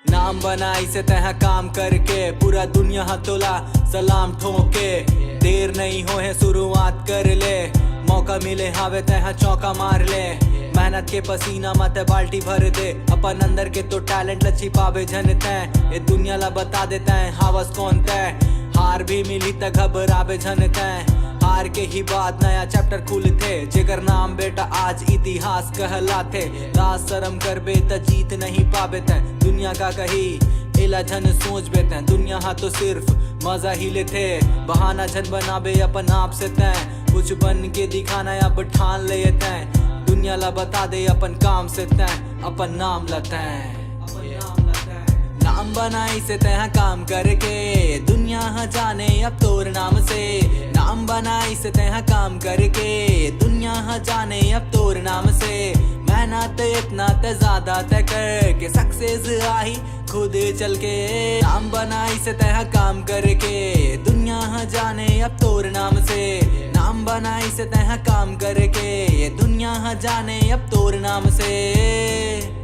नाम बनाई से तह काम करके पूरा दुनिया हथोला सलाम ठोके। देर नहीं हो है शुरुआत कर ले, मौका मिले हावे तह चौका मार ले। मेहनत के पसीना मत बाल्टी भर दे, अपन अंदर के तो टैलेंट लच्छी पावे जन तय। ये दुनिया ला बता देता है हावस कौन तय। हार भी मिली त घबरावे जन तय, हार के ही बाद नया चैप्टर खुलते। जेकर नाम बेटा आज इतिहास कहलाते, लाज शर्म कर बे त जीत नहीं पावे तय। दुनिया का कही इला जन सोच बेते, दुनिया हा तो सिर्फ मजा ही लेते। बहाना जन बनाबे अपन आप से तय, कुछ बन के दिखाना अब ठान ले तय। दुनिया ला बता दे अपन काम से तय, अपन नाम लते। नाम बनाई से तह काम करके दुनिया जाने अब तोर नाम से। नाम बनाई से तह काम करके दुनिया जाने अब तोर नाम से। मेहनत इतना ते ज्यादा तय कर के सक्सेस आई खुद चल के। नाम बनाई से तह काम करके दुनिया जाने अब तोर नाम से। नाम बनाई से तह काम करके दुनिया जाने अब तोर नाम से।